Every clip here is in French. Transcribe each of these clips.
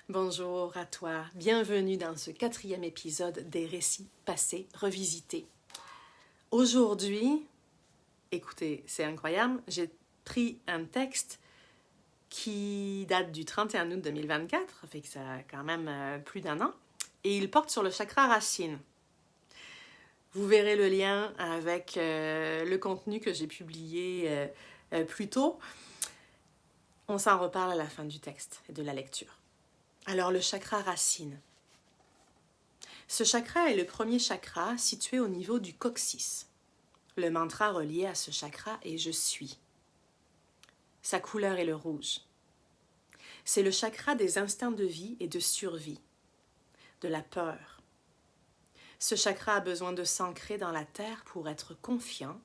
Bonjour à toi, bienvenue dans ce 4e épisode des récits passés revisités. Aujourd'hui, écoutez, c'est incroyable, j'ai pris un texte qui date du 31 août 2024, ça fait que ça a quand même plus d'un an, et il porte sur le chakra racine. Vous verrez le lien avec le contenu que j'ai publié plus tôt. On s'en reparle à la fin du texte et de la lecture. Alors, le chakra racine. Ce chakra est le premier chakra situé au niveau du coccyx. Le mantra relié à ce chakra est « Je suis ». Sa couleur est le rouge. C'est le chakra des instincts de vie et de survie, de la peur. Ce chakra a besoin de s'ancrer dans la terre pour être confiant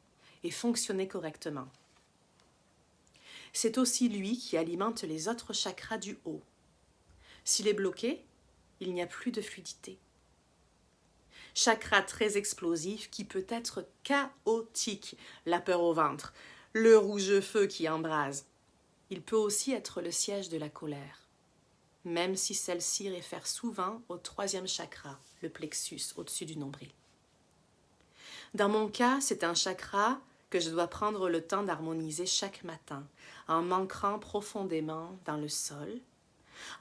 et fonctionner correctement. C'est aussi lui qui alimente les autres chakras du haut. S'il est bloqué, il n'y a plus de fluidité. Chakra très explosif qui peut être chaotique, la peur au ventre, le rouge-feu qui embrase. Il peut aussi être le siège de la colère, même si celle-ci réfère souvent au 3e chakra, le plexus, au-dessus du nombril. Dans mon cas, c'est un chakra que je dois prendre le temps d'harmoniser chaque matin, en m'ancrant profondément dans le sol,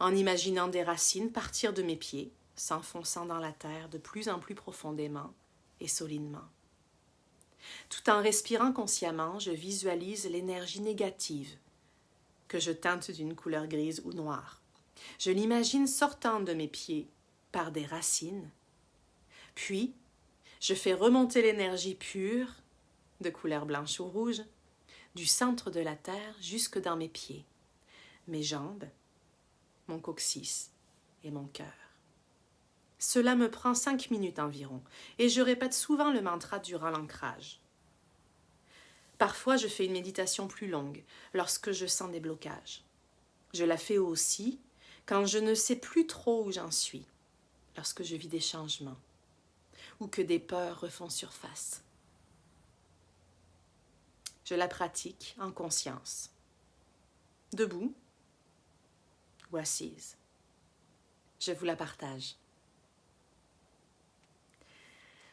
en imaginant des racines partir de mes pieds, s'enfonçant dans la terre de plus en plus profondément et solidement. Tout en respirant consciemment, je visualise l'énergie négative que je teinte d'une couleur grise ou noire. Je l'imagine sortant de mes pieds par des racines, puis je fais remonter l'énergie pure, de couleur blanche ou rouge, du centre de la terre jusque dans mes pieds, mes jambes, mon coccyx et mon cœur. Cela me prend 5 minutes environ et je répète souvent le mantra durant l'ancrage. Parfois, je fais une méditation plus longue lorsque je sens des blocages. Je la fais aussi quand je ne sais plus trop où j'en suis, lorsque je vis des changements ou que des peurs refont surface. Je la pratique en conscience, debout ou assise. Je vous la partage.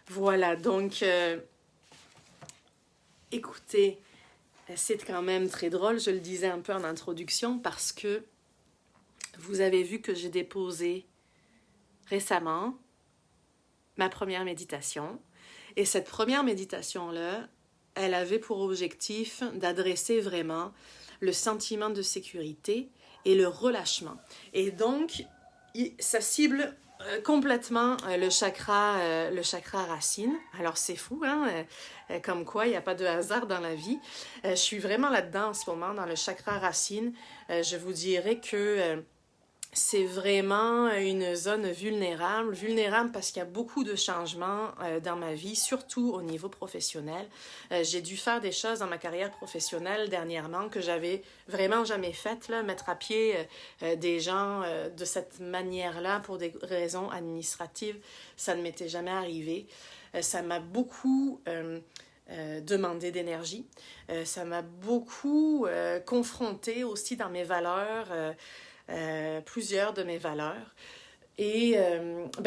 Voilà, donc, écoutez, c'est quand même très drôle, je le disais un peu en introduction, parce que vous avez vu que j'ai déposé récemment ma première méditation. Et cette première méditation-là, elle avait pour objectif d'adresser vraiment le sentiment de sécurité et le relâchement. Et donc, ça cible complètement le chakra racine. Alors c'est fou, hein? Comme quoi il n'y a pas de hasard dans la vie. Je suis vraiment là-dedans en ce moment, dans le chakra racine. Je vous dirais que c'est vraiment une zone vulnérable parce qu'il y a beaucoup de changements dans ma vie, surtout au niveau professionnel. J'ai dû faire des choses dans ma carrière professionnelle dernièrement que j'avais vraiment jamais faites, là, mettre à pied des gens de cette manière-là pour des raisons administratives, ça ne m'était jamais arrivé. Ça m'a beaucoup demandé d'énergie, ça m'a beaucoup confrontée aussi dans mes valeurs, plusieurs de mes valeurs et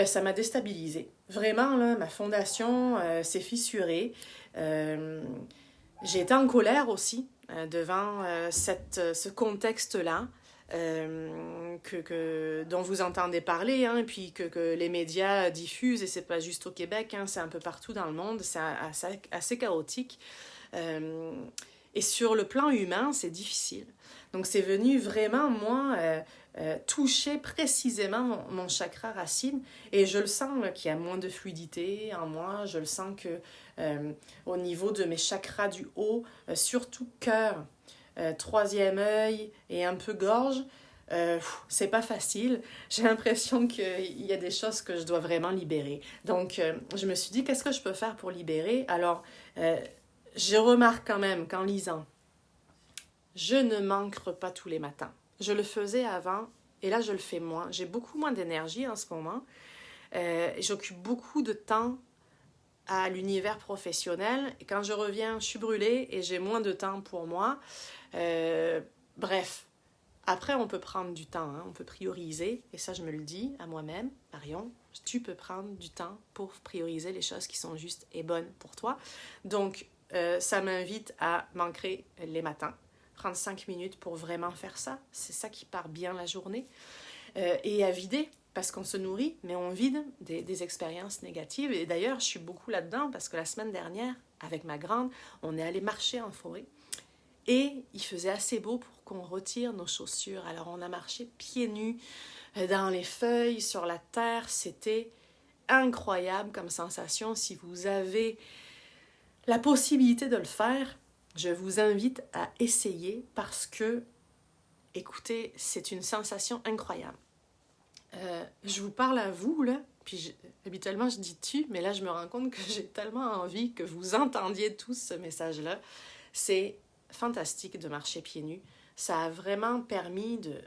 ça m'a déstabilisée. Vraiment, là, ma fondation s'est fissurée. J'ai été en colère aussi devant ce contexte-là dont vous entendez parler, hein, et puis que les médias diffusent, et c'est pas juste au Québec, hein, c'est un peu partout dans le monde, c'est assez chaotique. Et sur le plan humain, c'est difficile. Donc, c'est venu vraiment, moi, toucher précisément mon chakra racine. Et je le sens là, qu'il y a moins de fluidité en moi. Je le sens que au niveau de mes chakras du haut, surtout cœur, 3e œil et un peu gorge, c'est pas facile. J'ai l'impression qu'il y a des choses que je dois vraiment libérer. Donc, je me suis dit, qu'est-ce que je peux faire pour libérer? Alors, je remarque quand même qu'en lisant, je ne m'ancre pas tous les matins. Je le faisais avant et là je le fais moins. J'ai beaucoup moins d'énergie en ce moment. J'occupe beaucoup de temps à l'univers professionnel et quand je reviens, je suis brûlée et j'ai moins de temps pour moi. Bref, Après, on peut prendre du temps, hein, on peut prioriser, et ça je me le dis à moi-même, Marion, tu peux prendre du temps pour prioriser les choses qui sont justes et bonnes pour toi. Donc, ça m'invite à m'ancrer les matins, prendre 5 minutes pour vraiment faire ça, c'est ça qui part bien la journée, et à vider, parce qu'on se nourrit, mais on vide des expériences négatives. Et d'ailleurs, je suis beaucoup là-dedans, parce que la semaine dernière, avec ma grande, on est allé marcher en forêt, et il faisait assez beau pour qu'on retire nos chaussures. Alors on a marché pieds nus dans les feuilles, sur la terre. C'était incroyable comme sensation. Si vous avez la possibilité de le faire, je vous invite à essayer parce que, écoutez, c'est une sensation incroyable. Je vous parle à vous, là, puis habituellement je dis tu, mais là je me rends compte que j'ai tellement envie que vous entendiez tous ce message-là. C'est fantastique de marcher pieds nus. Ça a vraiment permis de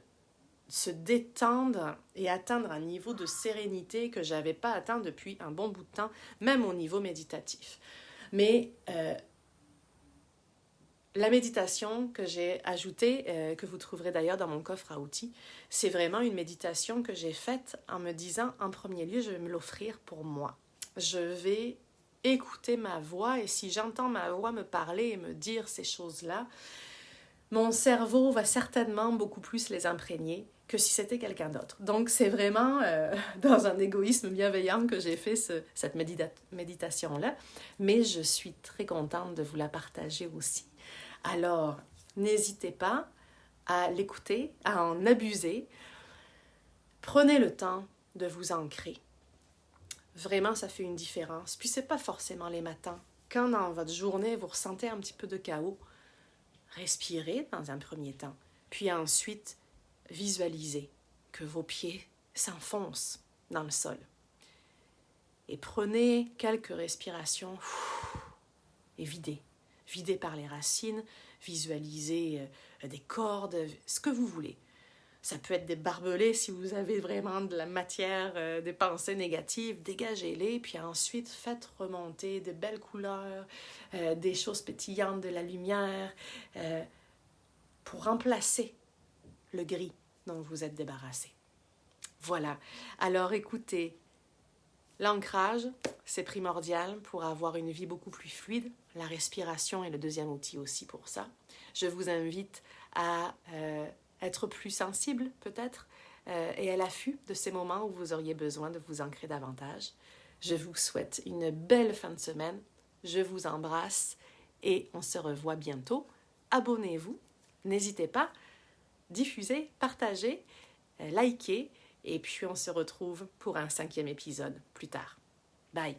se détendre et atteindre un niveau de sérénité que je n'avais pas atteint depuis un bon bout de temps, même au niveau méditatif. Mais la méditation que j'ai ajoutée, que vous trouverez d'ailleurs dans mon coffre à outils, c'est vraiment une méditation que j'ai faite en me disant, en premier lieu, je vais me l'offrir pour moi. Je vais écouter ma voix, et si j'entends ma voix me parler et me dire ces choses-là, mon cerveau va certainement beaucoup plus les imprégner que si c'était quelqu'un d'autre. Donc c'est vraiment dans un égoïsme bienveillant que j'ai fait cette méditation-là, mais je suis très contente de vous la partager aussi. Alors, n'hésitez pas à l'écouter, à en abuser. Prenez le temps de vous ancrer. Vraiment, ça fait une différence. Puis, c'est pas forcément les matins. Quand dans votre journée, vous ressentez un petit peu de chaos, respirez dans un premier temps. Puis ensuite, visualisez que vos pieds s'enfoncent dans le sol. Et prenez quelques respirations et videz. Videz par les racines, visualisez des cordes, ce que vous voulez. Ça peut être des barbelés si vous avez vraiment de la matière, des pensées négatives, dégagez-les, puis ensuite faites remonter de belles couleurs, des choses pétillantes, de la lumière, pour remplacer le gris dont vous êtes débarrassé. Voilà. Alors écoutez, l'ancrage, c'est primordial pour avoir une vie beaucoup plus fluide. La respiration est le deuxième outil aussi pour ça. Je vous invite à être plus sensible peut-être et à l'affût de ces moments où vous auriez besoin de vous ancrer davantage. Je vous souhaite une belle fin de semaine. Je vous embrasse et on se revoit bientôt. Abonnez-vous, n'hésitez pas, diffusez, partagez, likez et puis on se retrouve pour un 5e épisode plus tard. Bye!